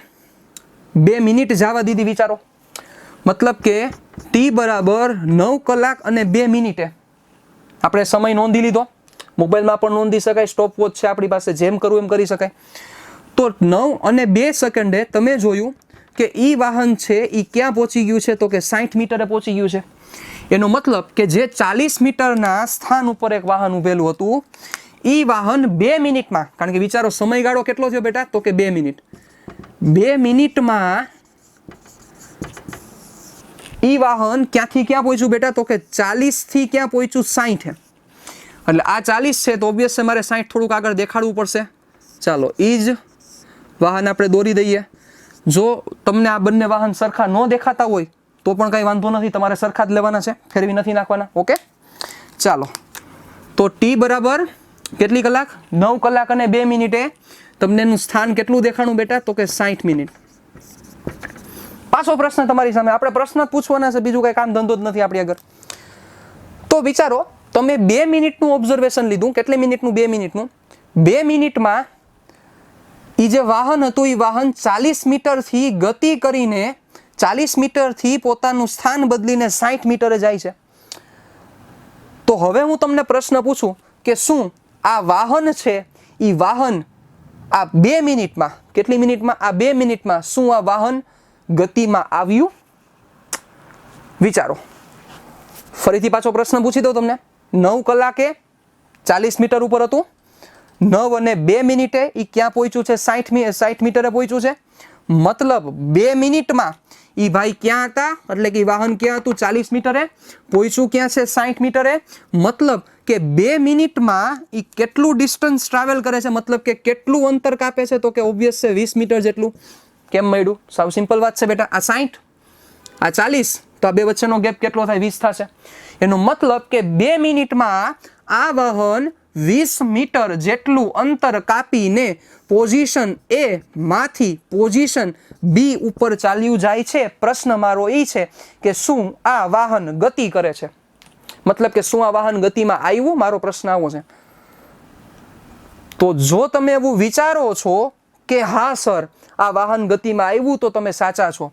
2 મિનિટ જવા દીધી. વિચારો, મતલબ કે ટી બરાબર 9 કલાક અને 2 મિનિટે આપણે સમય નોંધી લીધો. મોબાઈલમાં પણ નોંધી શકાય, સ્ટોપ વોચ છે આપણી પાસે, જેમ કરવું એમ કરી શકાય. તો 9 અને 2 સેકન્ડે તમે જોયું કે ઈ વાહન છે એ ક્યાં પહોંચી ગયું છે, તો કે 60 મીટરે પહોંચી ગયું છે. એનો મતલબ કે જે 40 મીટરના સ્થાન ઉપર એક વાહન ઊભેલું હતું ઈ વાહન 2 મિનિટમાં, કારણ કે વિચારો સમયગાળો કેટલો થયો બેટા, તો કે 2 મિનિટ. 2 મિનિટમાં ઈ વાહન ક્યાંથી ક્યાં પહોંચ્યું બેટા, તો કે 40 થી ક્યાં પહોંચ્યું, 60. એટલે આ 40 છે તો ઓબ્વિયસ છે મારે 60 થોડુંક આગળ દેખાડવું પડશે. ચાલો ઈ જ વાહન આપણે દોરી દઈએ. જો તમને આ બંને વાહન સરખા ન દેખાતા હોય તો પણ કંઈ વાંધો નથી, તમારે સરખા જ લેવાના છે, ફેરવી નથી નાખવાના. ઓકે, ચાલો. તો ટી બરાબર કેટલી કલાક, 9 કલાક અને 2 મિનિટે તમને એનું સ્થાન કેટલું દેખાણું બેટા, તો કે 60 મિનિટ. પાછો પ્રશ્ન તમારી સામે, આપણે પ્રશ્ન જ પૂછવાના છે, બીજું કંઈ કામ ધંધો જ નથી આપણી આગળ. તો વિચારો તમે 2 મિનિટનું ઓબ્ઝર્વેશન લીધું. કેટલી મિનિટનું, 2 મિનિટનું. 2 મિનિટમાં એ જે વાહન હતું એ વાહન 40 મીટરથી ગતિ કરીને 40 મીટરથી પોતાનું સ્થાન બદલીને 60 મીટરે જાય છે. તો હવે હું તમને પ્રશ્ન પૂછું કે શું આ વાહન છે એ વાહન આ 2 મિનિટમાં, કેટલી મિનિટમાં, આ 2 મિનિટમાં શું આ વાહન ગતિમાં આવ્યું? વિચારો. ફરીથી પાછો પ્રશ્ન પૂછી દઉં તમને. 9 કલાકે 40 મીટર ઉપર હતું, 9 અને 2 મિનિટે એ ક્યાં પહોંચ્યું છે, 60 મીટરે પહોંચ્યું છે. મતલબ 2 મિનિટમાં એ ભાઈ ક્યાં હતા, એટલે કે વાહન ક્યાં હતું, 40 મીટરે પહોંચ્યું ક્યાં છે, 60 મીટરે. મતલબ કે 2 મિનિટમાં એ કેટલું ડિસ્ટન્સ ટ્રાવેલ કરે છે, મતલબ કે કેટલું અંતર કાપે છે, તો કે ઓબ્વિયસ છે 20 મીટર જેટલું. કેમ મળ્યું? સાવ સિમ્પલ વાત છે બેટા. આ 60, આ 40, તો આ બે વચ્ચેનો ગેપ કેટલો થાય, 20 થશે. એનો મતલબ કે 2 મિનિટમાં આ વાહન 20 મીટર જેટલું અંતર કાપીને પોઝિશન A માંથી પોઝિશન B ઉપર ચાલ્યું જાય છે. પ્રશ્ન મારો એ છે કે શું આ વાહન ગતિ કરે છે, મતલબ કે શું આ વાહન ગતિમાં આવ્યું, મારો પ્રશ્ન આવો છે. તો જો તમે એવું વિચારો છો કે હા સર આ વાહન ગતિમાં આવ્યું, તો તમે સાચા છો.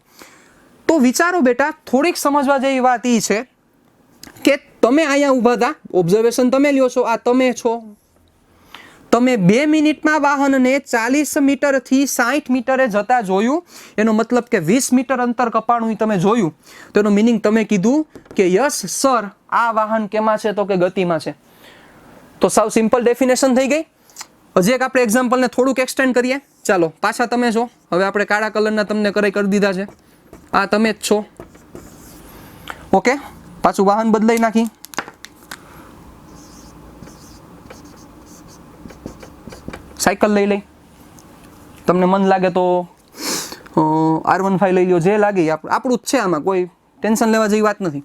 તો વિચારો બેટા, થોડીક સમજવા જેવી વાત એ છે કે તમે અહીંયા ઊભા હતા, ઓબ્ઝર્વેશન તમે લ્યો છો, આ તમે છો. તમે 2 મિનિટમાં વાહનને 40 મીટરથી 60 મીટરે જતા જોયું. એનો મતલબ કે 20 મીટર અંતર કપાણું તમે જોયું. તો એનો મિનિંગ તમે કીધું કે યસ સર આ વાહન કેમાં છે, તો કે ગતિમાં છે. તો સાવ સિમ્પલ ડેફિનેશન થઈ ગઈ. હજી એક આપણે એક્ઝામ્પલને થોડુંક એક્સટેન્ડ કરીએ. ચાલો, પાછા તમે છો, હવે આપણે કાળા કલરના તમને કરી દીધા છે. આ તમે જ છો. ઓકે, પાછું વાહન બદલાઈ નાખી. સાયકલ લઈ લઈ, તમને મન લાગે તો R15 લઈ લો, જે લાગે આપણું જ છે, આમાં કોઈ ટેન્શન લેવા જેવી વાત નથી.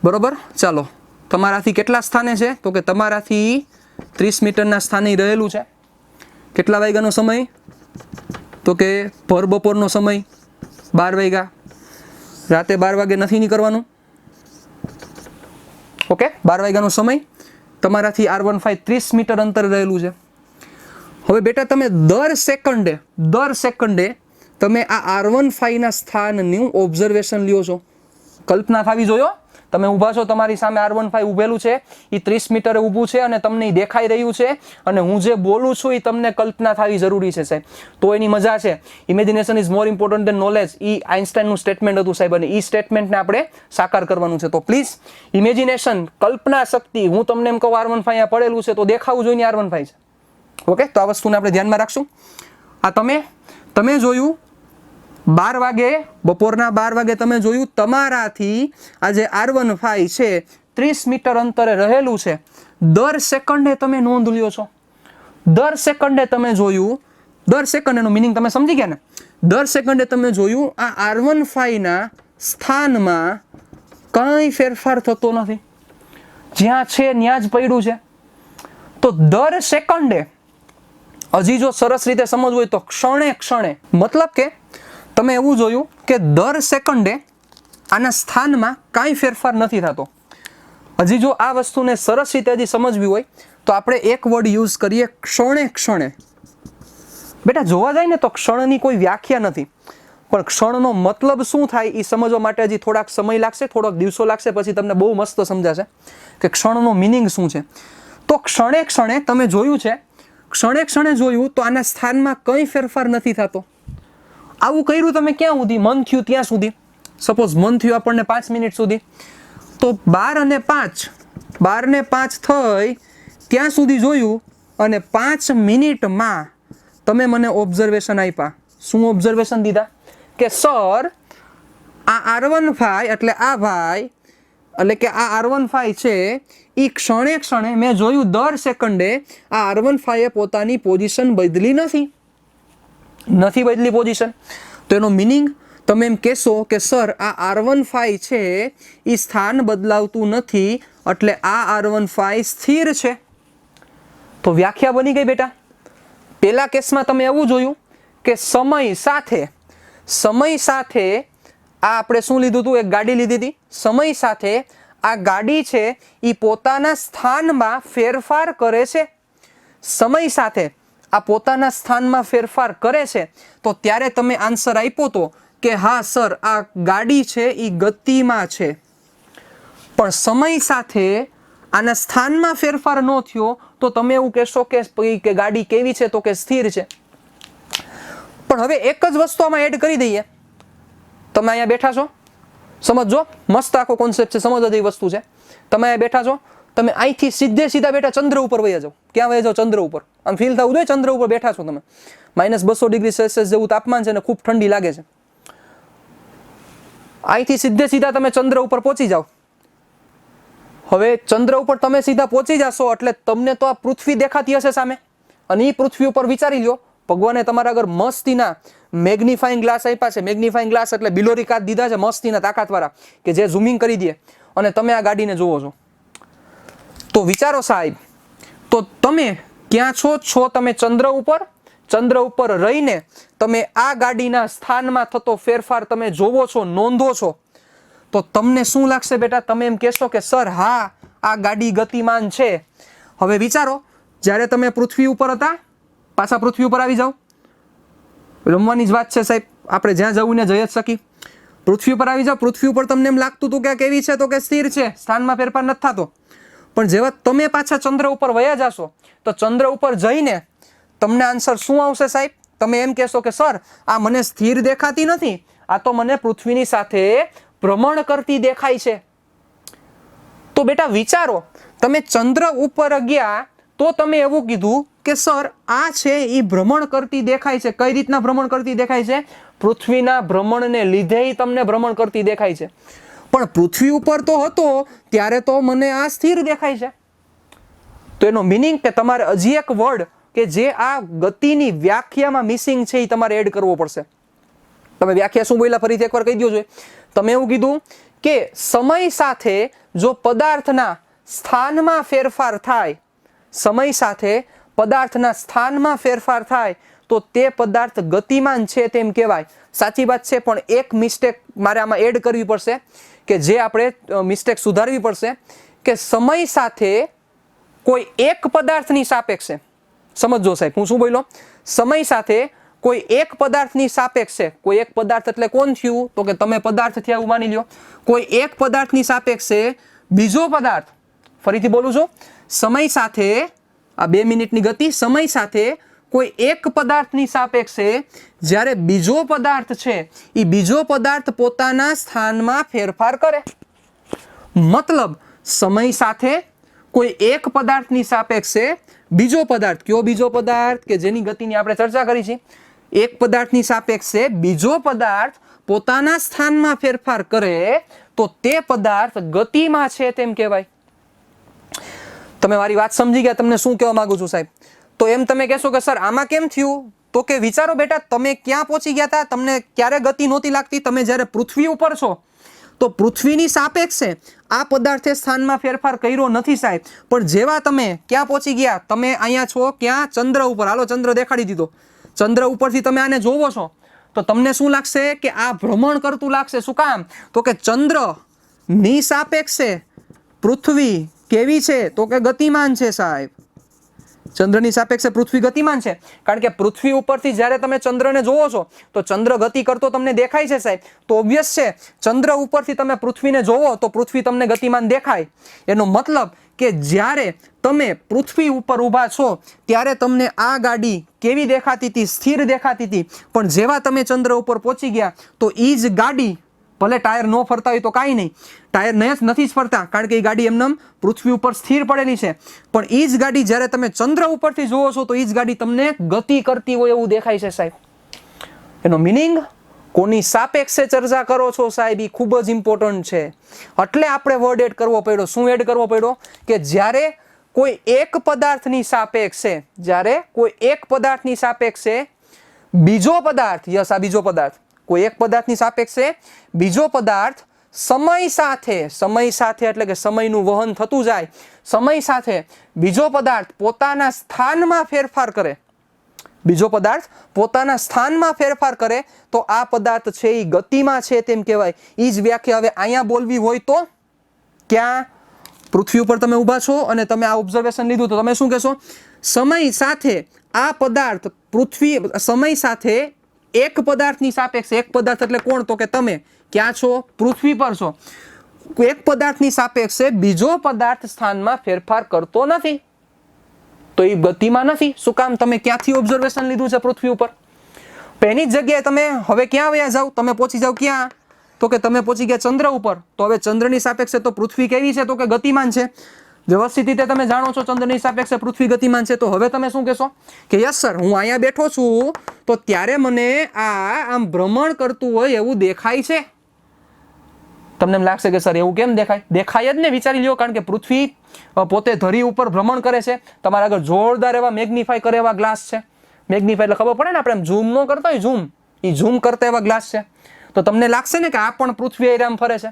બરોબર, ચાલો. તમારાથી કેટલા સ્થાને છે, તો કે તમારાથી 30 મીટરના સ્થાને રહેલું છે. કેટલા વાગ્યાનો સમય, તો કે ભર બપોરનો સમય, 12 વાગ્યા. રાતે 12 વાગે નથી નીકળવાનું. ઓકે, 12 વાગ્યાનો સમય. તમારાથી R15 30 મીટર અંતર રહેલું છે. હવે બેટા તમે દર સેકન્ડે તમે આ R15 ના સ્થાનનું ઓબ્ઝર્વેશન લ્યો છો. કલ્પના થવી જોયો. તમે ઊભા છો, તમારી સામે R15 ઊભેલું છે, એ 30 મીટરે ઊભું છે અને તમને દેખાઈ રહ્યું છે, અને હું જે બોલું છું એ તમને કલ્પના થવી જરૂરી છે સાહેબ. તો એની મજા છે. Imagination is more important than knowledge. એ આઇન્સ્ટાઈનનું સ્ટેટમેન્ટ હતું સાહેબ, અને એ સ્ટેટમેન્ટને આપણે સાકાર કરવાનું છે. તો પ્લીઝ ઇમેજિનેશન, કલ્પના શક્તિ, હું તમને એમ કહું R15 અહીંયા પડેલું છે તો દેખાવું જોઈએ R15 છે. ઓકે, તો આ વસ્તુને આપણે ધ્યાનમાં રાખશું. આ તમે જોયું 12 વાગે, બપોરના 12 વાગે તમે જોયું. તમારાથી આ જે R15 છે 30 મીટર અંતરે રહેલું છે. દર સેકન્ડે તમે નોંધ લ્યો છો. દર સેકન્ડે તમે જોયું, દર સેકન્ડનો મિનિંગ તમે સમજી ગયા ને. દર સેકન્ડે તમે જોયું આ R15 ના સ્થાનમાં કંઈ ફેરફાર થતો નથી, જ્યાં છે ત્યાં જ પડ્યું છે. તો દર સેકન્ડે, હજી જો સરસ રીતે સમજવું હોય તો ક્ષણે, મતલબ કે તમે એવું જોયું કે દર સેકન્ડે આના સ્થાનમાં કાંઈ ફેરફાર નથી થતો. હજી જો આ વસ્તુને સરસ રીતે હજી સમજવી હોય તો આપણે એક વર્ડ યુઝ કરીએ, ક્ષણે. બેટા જોવા જાય ને તો ક્ષણની કોઈ વ્યાખ્યા નથી. પણ ક્ષણનો મતલબ શું થાય એ સમજવા માટે હજી થોડાક સમય લાગશે, થોડોક દિવસો લાગશે, પછી તમને બહુ મસ્ત સમજાશે કે ક્ષણનો મિનિંગ શું છે. તો ક્ષણે ક્ષણે તમે જોયું છે, ક્ષણે ક્ષણે જોયું તો આના સ્થાનમાં કંઈ ફેરફાર નથી થતો. આવું કર્યું તમે ક્યાં સુધી? મન થયું ત્યાં સુધી. સપોઝ મન થયું આપણને 5 મિનિટ સુધી, તો 12 અને 5 થઈ ત્યાં સુધી જોયું, અને 5 મિનિટમાં તમે મને ઓબ્ઝર્વેશન આપ્યા. શું ઓબ્ઝર્વેશન દીધા? કે સર આ R15 એટલે આ ભાઈ, એટલે કે આ R15 છે એ ક્ષણે ક્ષણે મેં જોયું દર સેકન્ડે આ R15 એ પોતાની પોઝિશન બદલી નથી બદલી પોઝિશન. તો એનો મિનિંગ તમે એમ કહેશો કે સર આ R15 છે એ સ્થાન બદલાવતું નથી, એટલે આ R15 સ્થિર છે. તો વ્યાખ્યા બની ગઈ બેટા. પહેલા કેસમાં તમે એવું જોયું કે સમય સાથે આ આપણે શું લીધું હતું? એક ગાડી લીધી હતી. સમય સાથે આ ગાડી છે એ પોતાના સ્થાનમાં ફેરફાર કરે છે. સમય સાથે આ પોતાના સ્થાનમાં ફેરફાર કરે છે. તો ત્યારે તમે આન્સર આપ્યો તો કે હા સર આ ગાડી છે એ ગતિમાં છે. પણ સમય સાથે આના સ્થાનમાં ફેરફાર ન થયો તો તમે એવું કહેશો કે ગાડી કેવી છે? તો કે સ્થિર છે. પણ હવે એક જ વસ્તુ આમાં એડ કરી દઈએ. તમે અહીંયા બેઠા છો, સમજો, મસ્ત આખો કોન્સેપ્ટ છે, સમજ જેવી વસ્તુ છે. તમે અહીંયા બેઠા છો, તમે અહીંથી સીધા બેઠા ચંદ્ર ઉપર વયા જાઓ. ક્યાં વયા જાઓ? ચંદ્ર ઉપર. આમ ફીલ થવું જોઈએ ચંદ્ર ઉપર બેઠા છો તમે. -200 ડિગ્રી સેલ્સિયસ જેવું તાપમાન છે ને ખૂબ ઠંડી લાગે છે. અહીંથી સીધા તમે ચંદ્ર ઉપર પહોંચી જાઓ. હવે ચંદ્ર ઉપર તમે સીધા પહોંચી જશો એટલે તમને તો આ પૃથ્વી દેખાતી હશે સામે, અને એ પૃથ્વી ઉપર વિચારી લો ભગવાને તમારા આગળ મસ્તીના મેગ્નિફાઈંગ ગ્લાસ આપ્યા છે. મેગ્નિફાઈંગ ગ્લાસ એટલે બિલોરી કાચ દીધા છે મસ્તીના તાકાતવાળા, કે જે ઝૂમિંગ કરી દે, અને તમે આ ગાડીને જોવો છો. તો વિચારો સાહેબ, તો તમે ક્યાં છો? તમે ચંદ્ર ઉપર રહીને તમે આ ગાડીના સ્થાનમાં થતો ફેરફાર તમે જોવો છો, નોંધો છો. તો તમને શું લાગશે બેટા? તમે એમ કહેશો કે સર હા આ ગાડી ગતિમાન છે. હવે વિચારો, જ્યારે તમે પૃથ્વી ઉપર હતા, પાછા પૃથ્વી ઉપર આવી જાઓ. રમવાની જ વાત છે સાહેબ, આપણે જ્યાં જવું ને જઈ જ શકી. પૃથ્વી ઉપર આવી જાઓ, પૃથ્વી ઉપર તમને એમ લાગતું હતું કે કેવી છે? તો કે સ્થિર છે, સ્થાનમાં ફેરફાર નથી થતો. પણ જેવા તમે પાછા ચંદ્ર ઉપર વયા જશો તો ચંદ્ર ઉપર જઈને તમને આન્સર શું આવશે સાહેબ? તમે એમ કહેશો કે સર આ મને સ્થિર દેખાતી નથી, આ તો મને પૃથ્વીની સાથે ભ્રમણ કરતી દેખાય છે. તો બેટા વિચારો, તમે ચંદ્ર ઉપર ગયા તો તમે એવું કીધું કે સર આ છે એ ભ્રમણ કરતી દેખાય છે. કઈ રીતના ભ્રમણ કરતી દેખાય છે? પૃથ્વીના ભ્રમણને લીધે તમને ભ્રમણ કરતી દેખાય છે. પણ પૃથ્વી ઉપર તો હતો ત્યારે તો મને આ સ્થિર દેખાય છે. તો એનો મિનિંગ કે તમારે હજી એક વર્ડ કે જે આ ગતિની વ્યાખ્યામાં મિસિંગ છે એ તમારે એડ કરવો પડશે. તમે વ્યાખ્યા શું બોલ્યા ફરીથી એકવાર કહી દો. તમે એવું કીધું કે સમય સાથે જો પદાર્થના સ્થાનમાં ફેરફાર થાય, સમય સાથે પદાર્થના સ્થાનમાં ફેરફાર થાય તો તે પદાર્થ ગતિમાન છે તેમ કહેવાય. સાચી વાત છે, પણ એક મિસ્ટેક મારે આમાં એડ કરવી પડશે, કે જે આપણે મિસ્ટેક સુધારવી પડશે, કે સમય સાથે કોઈ એક પદાર્થની સાપેક્ષે, સમજો સાહેબ હું શું બોલ્યો? સમય સાથે કોઈ એક પદાર્થની સાપેક્ષે, કોઈ એક પદાર્થ એટલે કોણ થયું? તો કે તમે પદાર્થ થયા એવું માની લ્યો. કોઈ એક પદાર્થની સાપેક્ષે બીજો પદાર્થ, ફરીથી બોલું છું, સમય સાથે આ 2 મિનિટની ગતિ, સમય સાથે કોઈ એક પદાર્થની સાપેક્ષે જ્યારે બીજો પદાર્થ છે એ બીજો પદાર્થ પોતાના સ્થાનમાં ફેરફાર કરે. મતલબ સમય સાથે કોઈ એક પદાર્થની સાપેક્ષે બીજો પદાર્થ, કયો બીજો પદાર્થ? કે જેની ગતિની આપણે ચર્ચા કરી છે. એક પદાર્થની સાપેક્ષે બીજો પદાર્થ પોતાના સ્થાનમાં ફેરફાર કરે તો તે પદાર્થ ગતિમાં છે તેમ કહેવાય. તમે મારી વાત સમજી ગયા? તમને શું કહેવા માંગુ છું સાહેબ? તો એમ તમે કહેશો કે સર આમાં કેમ થયું? તો કે વિચારો બેટા, તમે ક્યાં પહોંચી ગયા હતા? તમને ક્યારે ગતિ નહોતી લાગતી? તમે જ્યારે પૃથ્વી ઉપર છો તો પૃથ્વીની સાપેક્ષે આ પદાર્થે સ્થાનમાં ફેરફાર કર્યો નથી સાહેબ. પણ જેવા તમે ક્યાં પહોંચી ગયા? તમે અહીંયા છો, ક્યાં? ચંદ્ર ઉપર. હાલો ચંદ્ર દેખાડી દીધો. ચંદ્ર ઉપરથી તમે આને જોવો છો તો તમને શું લાગશે? કે આ ભ્રમણ કરતું લાગશે. શું કામ? તો કે ચંદ્રની સાપેક્ષે પૃથ્વી કેવી છે? તો કે ગતિમાન છે સાહેબ. ચંદ્રની સાપેક્ષે પૃથ્વી ગતિમાન છે, કારણ કે પૃથ્વી ઉપરથી જ્યારે તમે ચંદ્રને જોવો છો તો ચંદ્ર ગતિ કરતો તમને દેખાય છે સાહેબ, તો ઓબ્વિયસ છે ચંદ્ર ઉપરથી તમે પૃથ્વીને જોવો તો પૃથ્વી તમને ગતિમાન દેખાય. એનો મતલબ કે જ્યારે તમે પૃથ્વી ઉપર ઊભા છો ત્યારે તમને આ ગાડી કેવી દેખાતી હતી? સ્થિર દેખાતી હતી. પણ જેવા તમે ચંદ્ર ઉપર પહોંચી ગયા તો એ જ ગાડી, ભલે ટાયર ન ફરતા હોય તો કાંઈ નહીં, ટાયર નથી જ ફરતા કારણ કે એ ગાડી એમનેમ પૃથ્વી ઉપર સ્થિર પડેલી છે, પણ એ જ ગાડી જ્યારે તમે ચંદ્ર ઉપરથી જોવો છો તો એ જ ગાડી તમને ગતિ કરતી હોય એવું દેખાય છે સાહેબ. એનો મિનિંગ કોની સાપેક્ષે ચર્ચા કરો છો સાહેબ, એ ખૂબ જ ઇમ્પોર્ટન્ટ છે. એટલે આપણે વર્ડ એડ કરવો પડ્યો. શું એડ કરવો પડ્યો? કે જ્યારે કોઈ એક પદાર્થની સાપેક્ષે, જ્યારે કોઈ એક પદાર્થની સાપેક્ષે બીજો પદાર્થ, યસ આ બીજો પદાર્થ, કોઈ એક પદાર્થની સાપેક્ષે બીજો પદાર્થ સમય સાથે એટલે કે સમયનું વહન થતું જાય, સમય સાથે બીજો પદાર્થ પોતાના સ્થાનમાં ફેરફાર કરે, બીજો પદાર્થ પોતાના સ્થાનમાં ફેરફાર કરે તો આ પદાર્થ છે એ ગતિમાં છે તેમ કહેવાય. એ જ વ્યાખ્યા હવે અહીંયા બોલવી હોય તો ક્યાં? પૃથ્વી ઉપર તમે ઊભા છો અને તમે આ ઓબ્ઝર્વેશન લીધું તો તમે શું કહેશો? સમય સાથે આ પદાર્થ પૃથ્વી, સમય સાથે એક પદાર્થની સાપેક્ષે, એક પદાર્થ એટલે કોણ? તો કે તમે ક્યાં છો? પૃથ્વી પર છો. એક પદાર્થની સાપેક્ષે બીજો પદાર્થ સ્થાનમાં ફેરફાર કરતો નથી તો એ ગતિમાં નથી. શું કામ? તમે ક્યાંથી ઓબ્ઝર્વેશન લીધું છે પૃથ્વી ઉપર? એની જ જગ્યાએ તમે હવે ક્યાં વયા જાવ? તમે પહોંચી જાવ ક્યાં? તો કે તમે પહોંચી ગયા ચંદ્ર ઉપર. તો હવે ચંદ્રની સાપેક્ષે તો પૃથ્વી કેવી છે? તો કે ગતિમાન છે. વ્યવસ્થિત રીતે તમે જાણો છો ચંદ્રની સાપેક્ષે પૃથ્વી ગતિમાન છે, તો હવે તમે શું કહેશો? કે યસ સર, હું અહીંયા બેઠો છું તો ત્યારે મને આમ ભ્રમણ કરતું હોય એવું દેખાય છે. તમને એમ લાગશે કે સર એવું કેમ દેખાય? દેખાય જ ને, વિચારી લ્યો. કારણ કે પૃથ્વી પોતે ધરી ઉપર ભ્રમણ કરે છે. તમારા આગળ જોરદાર એવા મેગ્નિફાય કરે એવા ગ્લાસ છે. મેગ્નિફાય એટલે ખબર પડે ને, આપણે એમ ઝૂમ ન કરતા હોય, ઝૂમ, એ ઝૂમ કરતા એવા ગ્લાસ છે. તો તમને લાગશે ને કે આ પણ પૃથ્વી આમ ફરે છે.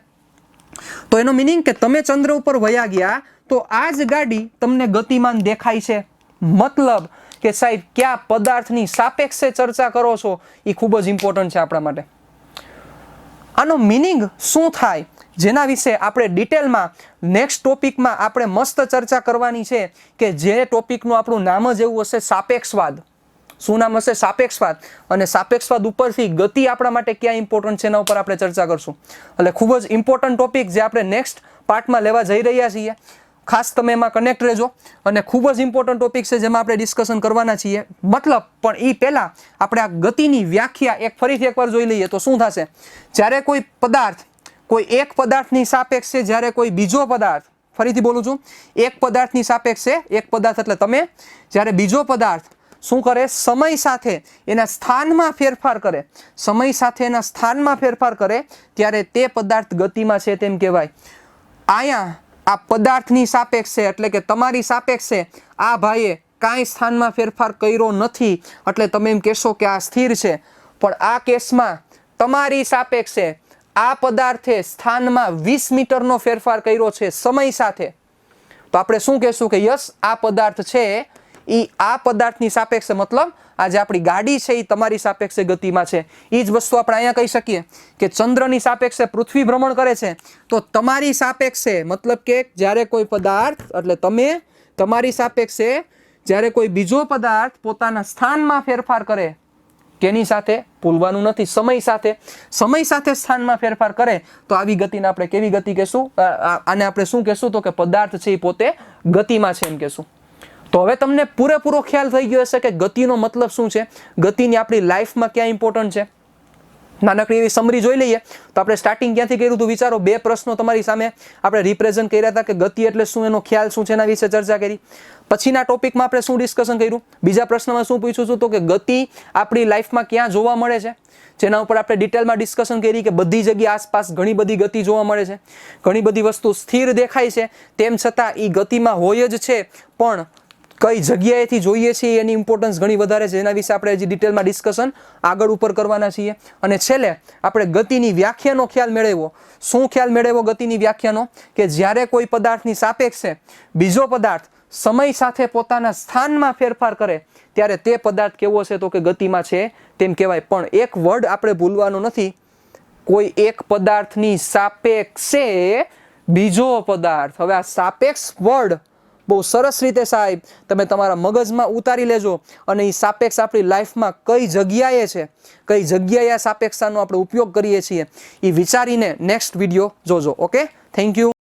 તો એનો મિનિંગ કે તમે ચંદ્ર ઉપર વયા ગયા તો આ જ ગાડી તમને ગતિમાન દેખાય છે. મતલબ કે સાહેબ કયા પદાર્થની સાપેક્ષે ચર્ચા કરો છો એ ખૂબ જ ઇમ્પોર્ટન્ટ છે આપણા માટે. આનો મિનિંગ શું થાય જેના વિશે આપણે ડિટેલમાં નેક્સ્ટ ટોપિકમાં આપણે મસ્ત ચર્ચા કરવાની છે, કે જે ટોપિકનું આપણું નામ જ એવું હશે સાપેક્ષવાદ. શું નામ હશે? સાપેક્ષવાદ. અને સાપેક્ષવાદ ઉપરથી ગતિ આપણા માટે ક્યાં ઇમ્પોર્ટન્ટ છે એના ઉપર આપણે ચર્ચા કરશું. એટલે ખૂબ જ ઇમ્પોર્ટન્ટ ટોપિક જે આપણે નેક્સ્ટ પાર્ટમાં લેવા જઈ રહ્યા છીએ. ખાસ તમે એમાં કનેક્ટ રહેજો. અને ખૂબ જ ઇમ્પોર્ટન્ટ ટોપિક છે જેમાં આપણે ડિસ્કશન કરવાના છીએ. મતલબ પણ એ પહેલા આપણે આ ગતિની વ્યાખ્યા ફરીથી એકવાર જોઈ લઈએ તો શું થશે? જ્યારે કોઈ પદાર્થ, કોઈ એક પદાર્થની સાપેક્ષે જ્યારે કોઈ બીજો પદાર્થ, ફરીથી બોલું છું, એક પદાર્થની સાપેક્ષે, એક પદાર્થ એટલે તમે, જ્યારે બીજો પદાર્થ શું કરે? સમય સાથે એના સ્થાનમાં ફેરફાર કરે, સમય સાથે એના સ્થાનમાં ફેરફાર કરે ત્યારે તે પદાર્થ ગતિમાં છે તેમ કહેવાય. અહીંયા આ પદાર્થની સાપેક્ષે એટલે કે તમારી સાપેક્ષે આ ભાઈએ કાંઈ સ્થાનમાં ફેરફાર કર્યો નથી એટલે તમે એમ કહેશો કે આ સ્થિર છે. પણ આ કેસમાં તમારી સાપેક્ષે આ પદાર્થે સ્થાનમાં 20 મીટરનો ફેરફાર કર્યો છે સમય સાથે, તો આપણે શું કહેશું? કે યસ, આ પદાર્થ છે એ આ પદાર્થની સાપેક્ષે, મતલબ આ જે આપણી ગાડી છે એ તમારી સાપેક્ષે ગતિમાં છે. એ જ વસ્તુ આપણે અહીંયા કહી શકીએ કે ચંદ્રની સાપેક્ષે પૃથ્વી ભ્રમણ કરે છે તો તમારી સાપેક્ષે, મતલબ કે જ્યારે કોઈ પદાર્થ એટલે તમે, તમારી સાપેક્ષે જ્યારે કોઈ બીજો પદાર્થ પોતાના સ્થાનમાં ફેરફાર કરે, કેની સાથે? ભૂલવાનું નથી, સમય સાથે. સમય સાથે સ્થાનમાં ફેરફાર કરે તો આવી ગતિને આપણે કેવી ગતિ કહેશું? આને આપણે શું કહેશું? તો કે પદાર્થ છે એ પોતે ગતિમાં છે એમ કહેશું. તો હવે તમને પૂરેપૂરો ખ્યાલ થઈ ગયો હશે કે ગતિનો મતલબ શું છે, ગતિની આપણી લાઈફમાં ક્યાં ઇમ્પોર્ટન્ટ છે. નાનકડી એવી સમરી જોઈ લઈએ તો આપણે સ્ટાર્ટિંગ ક્યાંથી કર્યું હતું? વિચારો, 2 પ્રશ્નો તમારી સામે આપણે રિપ્રેઝન્ટ કર્યા હતા કે ગતિ એટલે શું, એનો ખ્યાલ શું છે, એના વિશે ચર્ચા કરી. પછીના ટોપિકમાં આપણે શું ડિસ્કશન કર્યું? બીજા પ્રશ્નમાં શું પૂછ્યું છું? તો કે ગતિ આપણી લાઈફમાં ક્યાં જોવા મળે છે, જેના ઉપર આપણે ડિટેલમાં ડિસ્કશન કરી કે બધી જગ્યાએ આસપાસ ઘણી બધી ગતિ જોવા મળે છે. ઘણી બધી વસ્તુ સ્થિર દેખાય છે તેમ છતાં એ ગતિમાં હોય જ છે, પણ કઈ જગ્યાએથી જોઈએ છીએ એની ઇમ્પોર્ટન્સ ઘણી વધારે છે. એના વિશે આપણે હજી ડિટેલમાં ડિસ્કશન આગળ ઉપર કરવાના છીએ. અને છેલ્લે આપણે ગતિની વ્યાખ્યાનો ખ્યાલ મેળવ્યો. શું ખ્યાલ મેળવ્યો ગતિની વ્યાખ્યાનો? કે જ્યારે કોઈ પદાર્થની સાપેક્ષે બીજો પદાર્થ સમય સાથે પોતાના સ્થાનમાં ફેરફાર કરે ત્યારે તે પદાર્થ કેવો છે? તો કે ગતિમાં છે તેમ કહેવાય. પણ એક વર્ડ આપણે ભૂલવાનો નથી, કોઈ એક પદાર્થની સાપેક્ષે બીજો પદાર્થ. હવે આ સાપેક્ષ વર્ડ બહુ સરસ રીતે સાહેબ તમે તમારા મગજમાં ઉતારી લેજો અને એ સાપેક્ષ આપણી લાઈફમાં કઈ જગ્યાએ છે, કઈ જગ્યાએ આ સાપેક્ષતાનો આપણે ઉપયોગ કરીએ છીએ એ વિચારીને નેક્સ્ટ વિડીયો જોજો. Okay, thank you.